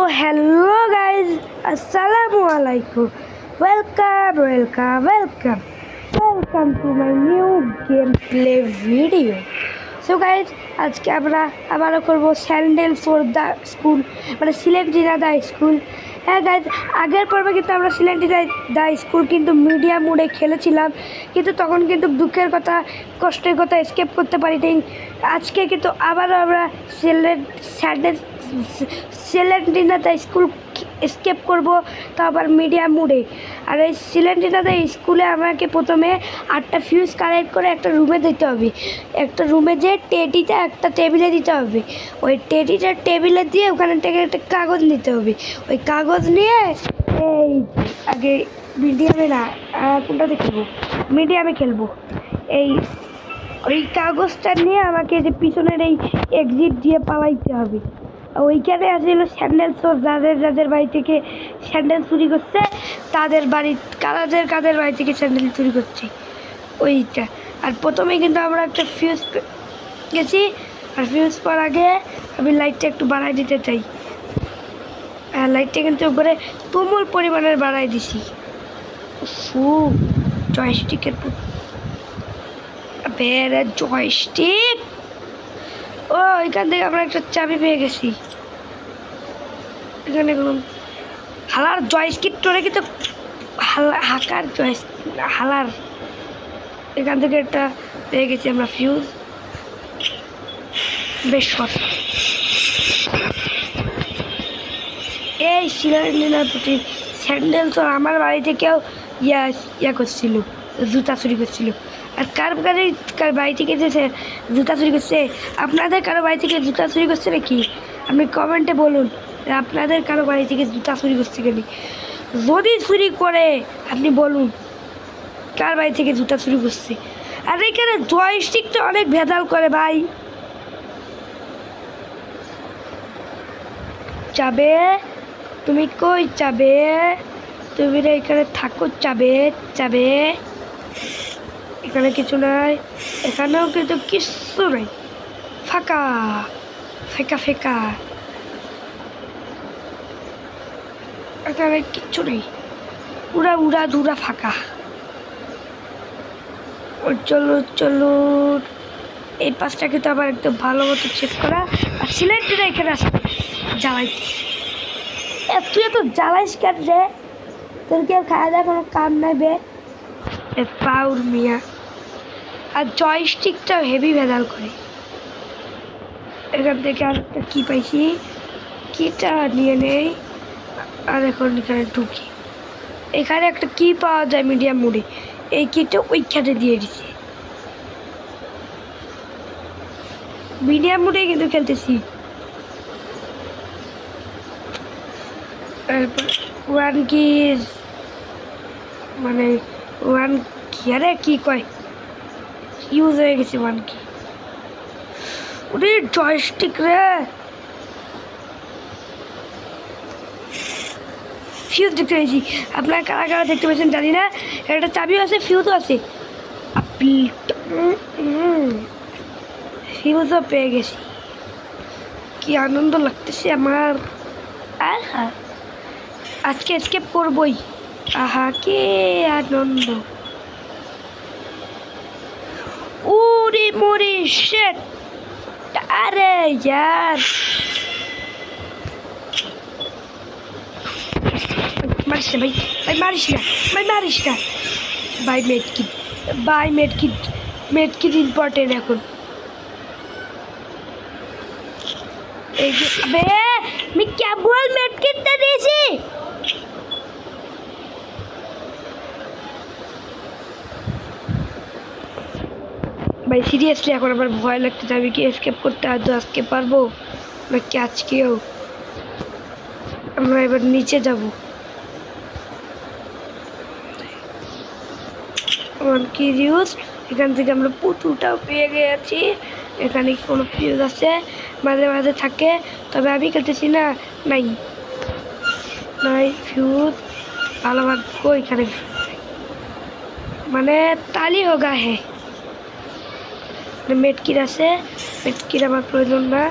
hello guys, assalamualaikum. Welcome to my new gameplay video. So guys, আজকে আমরা আবারও করব স্যান্ডেল ফর দ্য স্কুল, মানে সিলেন্টিনা দ্য স্কুল। হ্যাঁ গাইজ, আগের পর্বে কিন্তু আমরা সিলেন্টিনা দ্য স্কুল কিন্তু মিডিয়াম মোডে খেলেছিলাম, কিন্তু তখন কিন্তু দুঃখের কথা, কষ্টের কথা এসকেপ করতে পারিনি। আজকে কিন্তু আবারও আমরা সিলেন্টিনা দ্য স্কুল এসকেপ করব, তা আবার মিডিয়াম মোডে। আর এই সিলেন্টিনা দ্য স্কুলে আমাকে প্রথমে 8টা ফিউজ কালেক্ট করে একটা রুমে দিতে হবে। একটা রুমে যে টেডিটা একটা টেবিলে দিতে হবে, ওই টেডিটা টেবিলে দিয়ে ওখানে থেকে একটা কাগজ নিতে হবে। ওই কাগজ নিয়ে এই আগে মিডিয়ামে না, কোনটা দেখবো, মিডিয়ামে খেলবো। ওই কাগজটা নিয়ে আমাকে যে পিছনের এই এক্সিট দিয়ে পালাইতে হবে। ওইখানে আসছিল স্যান্ডেল চোর, যাদের বাড়ি থেকে স্যান্ডেল চুরি করছে তাদের বাড়ি, কাদের বাড়ি থেকে স্যান্ডেল চুরি করছে ওইটা। আর প্রথমেই কিন্তু আমরা একটা ফিউজ গেছি, আর ফিউজ পাওয়ার আগে আমি লাইটটা একটু বাড়াই দিতে চাই। আর লাইটটা কিন্তু উপরে তুমুল পরিমাণের বাড়াই দিছি। জয়স্টিকের জয়স্টিক, ও এখান থেকে আমরা একটা চাবি পেয়ে গেছি। এখানে কোনো হালার জয়স্টিক টোরে কিন্তু হাকার হালার, এখান থেকে একটা পেয়ে গেছি আমরা ফিউজ। বেশ এই সিলেন্টিনার প্রতি স্যান্ডেল তো আমার বাড়ি থেকেও ইয়া করছিল, জুতা চুরি করছিল। আর কার বাড়ি থেকে যে জুতা চুরি করছে, আপনাদের কারো বাড়ি থেকে জুতা চুরি করছে নাকি? আপনি কমেন্টে বলুন আপনাদের কারো বাড়ি থেকে জুতা চুরি করছে নাকি। যদি চুরি করে আপনি বলুন কার বাড়ি থেকে জুতা চুরি করছে। আর এখানে জয়স্টিকটা অনেক ভেজাল করে ভাই। যাবে তুমি কই যাবে, তুমি এখানে থাকো, যাবে এখানে কিছু নাই, এখানেও কিন্তু কিছু নাই, ফাঁকা এখানে কিচ্ছু নেই, উড়া ধুরা ফাঁকা। চলো এই পাশটা কিন্তু আবার একদম ভালো মতো চেক করা। আর সিলেন্টিনা এখানে আসবে জ্বালাইতে। তুই এত জ্বালাইস কেন রে, তোর কি আর খাওয়া দাওয়া কোনো কাম নাই বে পাউর মিয়া। আর জয়স্টিকটাও হেভি ভেজাল করে। এখান থেকে আর একটা কী পাইছি, কিটা নিয়ে নেই। আর এখন এখানে ঢুকি, এখানে একটা কি পাওয়া যায় মিডিয়াম মোডে, এই কিটা ওইখানে দিয়ে দিছি। মিডিয়াম মোডে কিন্তু খেলতেছি। তারপর ওয়ান কি মানে ওয়ান কি, আরে কি কয়, ইউজ হয়ে গেছে ওয়ান কি। ওরে জয়স্টিক রে, ফিউজ দেখতে পেয়েছি। আপনার কারা দেখতে পেয়েছেন জানি না। একটা চাবিও আছে, ফিউজও আছে, ফিউজও পেয়ে গেছি। কি আনন্দ লাগতেছে আমার। আজকে এসকেপ করবই, আহা কে আনন্দ। ওরে মোরে শিট, আরে यार মারিস না ভাই মারিস না ভাই। মেডকিট ইম্পর্টেন্ট এখন। এই যে আমি কেবল মেডকিটটা দিয়েছি। ভাই সিরিয়াসলি এখন আমার ভয় লাগতেছে, আমি কি এসকেপ করতে আজকে পারবো নাকি আজকেও। আমরা এবার নিচে যাব। কি ফিউজ, এখান থেকে আমরা পুতুলটাও পেয়ে গেছি। এখানে কোনো ফিউজ আছে, মাঝে থাকে, তবে আমি খেলতেছি না, নাই ফিউজ। ভালো এখানে মানে তালি হোগা হে। মেডকিট আছে, মেডকিট আমার প্রয়োজন না।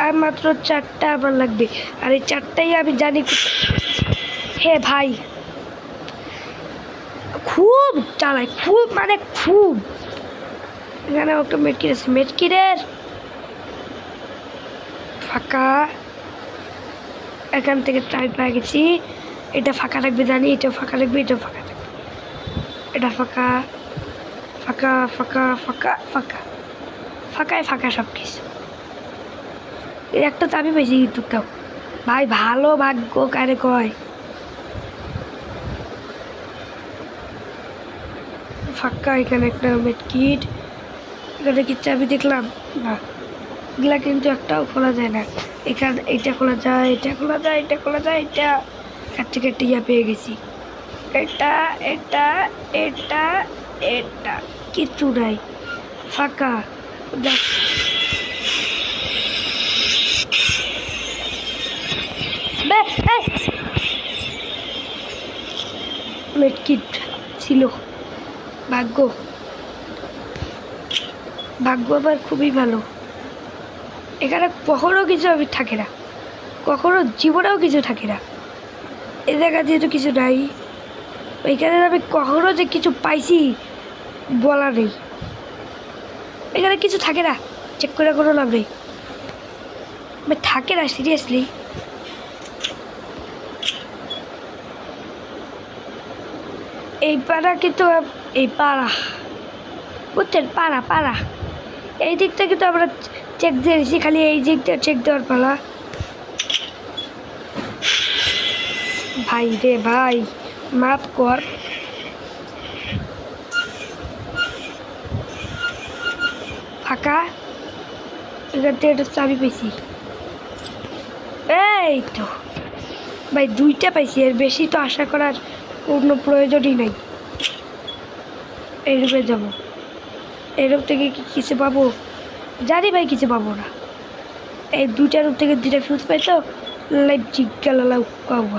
আর মাত্র 4টা আমার লাগবে, আর এই 4টাই আমি জানি। হে ভাই খুব চালায়, খুব মানে খুব। এখানে একটা মেটকিট আছে, মেটকিটের ফাঁকা। এখান থেকে ট্রাই পেয়ে গেছি। এটা ফাঁকা রাখবে জানি, এটাও ফাঁকা রাখবে, এটাও ফাঁকা রাখবে। এটা ফাঁকা ফাঁকা ফাঁকা ফাঁকা ফাঁকা ফাঁকায় ফাঁকা সব কিছু। একটা চাবি পেয়েছি কিন্তু কেউ ভাই, ভালো ভাগ্য কারে কয়। ফাঁকা। এখানে একটা মেটকিট, এখানে কি চাবি দেখলাম না, এগুলা কিন্তু একটাও খোলা যায় না। এখানে এটা খোলা যায়, এটা খোলা যায়, এটা খোলা যায়, এটা এর থেকে একটা ইয়া পেয়ে গেছি। এটা এটা এটা এটা কিচ্ছু নাই, ফাঁকা। মেটকিট ছিল, ভাগ্য ভাগ্য আবার খুবই ভালো। এখানে কখনো কিছু আমি থাকে না, কখনো জীবনেও কিছু থাকে না। এই জায়গা যেহেতু কিছু নাই, ওইখানে আমি কখনো যে কিছু পাইছি বলা নেই। এখানে কিছু থাকে না, চেক করে কোনো লাভ নেই, থাকে না সিরিয়াসলি। এই পাড়া কিন্তু, এই পাড়া বুঝছেন, পাড়া পাড়া এই দিকটা কিন্তু আমরা চেক দিয়ে দিয়েছি, খালি এই দিকটা চেক দেওয়ার পালা। ভাই রে ভাই মাফ কর। ফাঁকা। এখান থেকে একটা চাবি পেয়েছি, এই তো ভাই 2টা পাইছি, এর বেশি তো আশা করার কোনো প্রয়োজনই নাই। এই রূপে যাবো, এই রূপ থেকে কি কিছু পাবো জানি ভাই, কিছু পাবো না। এই 2টা রূপ থেকে 2টা ফিউজ পাই তো লাইফ জিজ্ঞালা পাবো।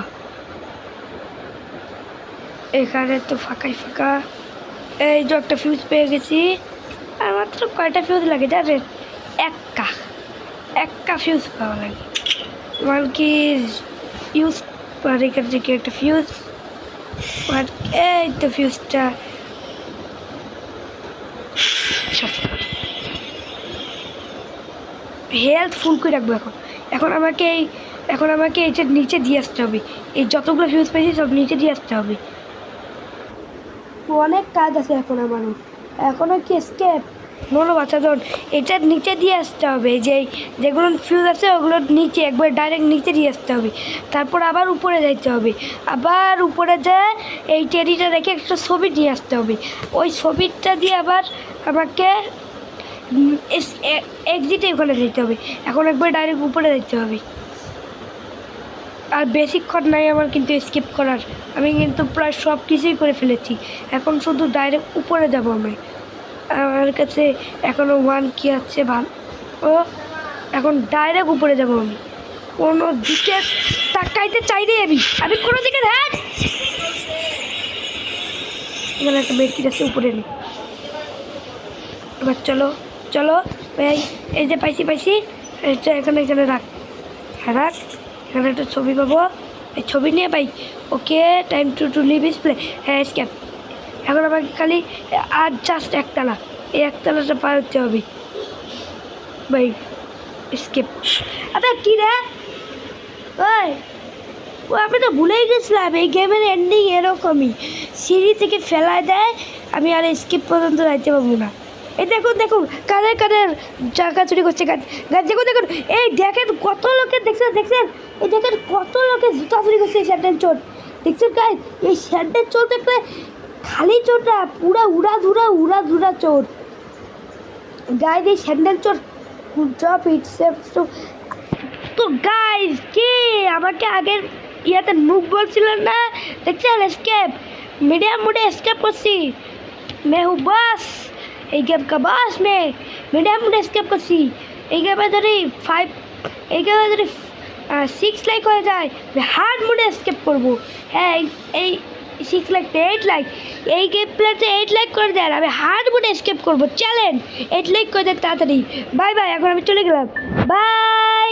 এখানে তো ফাঁকাই ফাঁকা। এই যে একটা ফিউজ পেয়ে গেছি, আর মাত্র কয়টা ফিউজ লাগে জানেন? একটা ফিউজ পাওয়া লাগে, মানে কি ইউজ। আর এখান থেকে একটা ফিউজ, আর এই তো ফিউজটা হেলথ ফুল করে রাখবো। এখন আমাকে এইটার নিচে দিয়ে আসতে হবে। এই যতগুলো ফিউজ পেয়েছি সব নিচে দিয়ে আসতে হবে। অনেক কাজ আছে এখন আমারও, এখনও কি স্কেপ নোনো বাচ্চাজন, এটার নিচে দিয়ে আসতে হবে। যেগুলো ফিউজ আছে ওগুলোর নিচে একবার ডাইরেক্ট নিচে দিয়ে আসতে হবে, তারপর আবার উপরে যাইতে হবে, আবার উপরে যায় এই টেরিটা রেখে একটা ছবি নিয়ে আসতে হবে। ওই ছবিটা দিয়ে আবার আমাকে এক্সিটে ওখানে যেতে হবে। এখন একবার ডাইরেক্ট উপরে যেতে হবে, আর বেশিক্ষণ নাই আমার কিন্তু স্কিপ করার। আমি কিন্তু প্রায় সব কিছুই করে ফেলেছি, এখন শুধু ডাইরেক্ট উপরে যাব আমি। আমার কাছে এখনও 1 কি আছে ভালো, ও এখন ডাইরেক্ট উপরে যাব আমি, কোনো দিকে তাকাইতে চাই রে আমি কোনো দিকে দেখ। এখানে একটা মেটকিট আছে, উপরে নেই। এবার চলো চলো ভাই, এই যে পাইছি এখানে রাখ। হ্যাঁ রাখ, এখানে একটা ছবি পাবো, এই ছবি নিয়ে ভাই okay time to live is play. হ্যাঁ স্ক্যাপ। এখন আমাকে খালি আর জাস্ট একতলা, এই একতলাটা পার হতে হবে ভাই। স্কেপ। আচ্ছা কী রে ওই, ও আমি তো ভুলেই গেছিলাম এই গেমের এন্ডিং এরকমই, সিঁড়ি থেকে ফেলায় দেয়, আমি আর স্কিপ পর্যন্ত যাইতে পারবো না। এই দেখুন কাদের জায়গা চুরি করছে গাছ। দেখুন এই দেখেন কত লোকের দেখছেন, এই দেখেন কত লোকের জুতা চুরি করছে এই স্যান্ডেল চোর। দেখছেন গাইস, এই স্যান্ডেল চোর দেখলে খালি চোর না, পুরা উড়াধুরা চোর গাইস। এই স্যান্ডেল চোর জব ইটসেলফ। তো গাইস কি আমাকে আগের ইয়াতে মুখ বলছিলেন না, দেখছেন স্কেপ মিডিয়াম মোডে স্কেপ করছি। मैं हूँ बस এই গেম का बस में মিডিয়াম মোডে স্কেপ করছি। এই গেমে যদি 6 লাইক হয়ে যায় হার্ড মোডে স্কেপ করবো। হ্যাঁ এই 6 লাইক 8 লাইক এই গেম প্লেতে 8 লাইক করে দেন, আমি হার্ড মোডে এসকেপ করবো। চ্যালেঞ্জ 8 লাইক করে দেন তাড়াতাড়ি। বাই বাই, এখন আমি চলে গেলাম, বাই।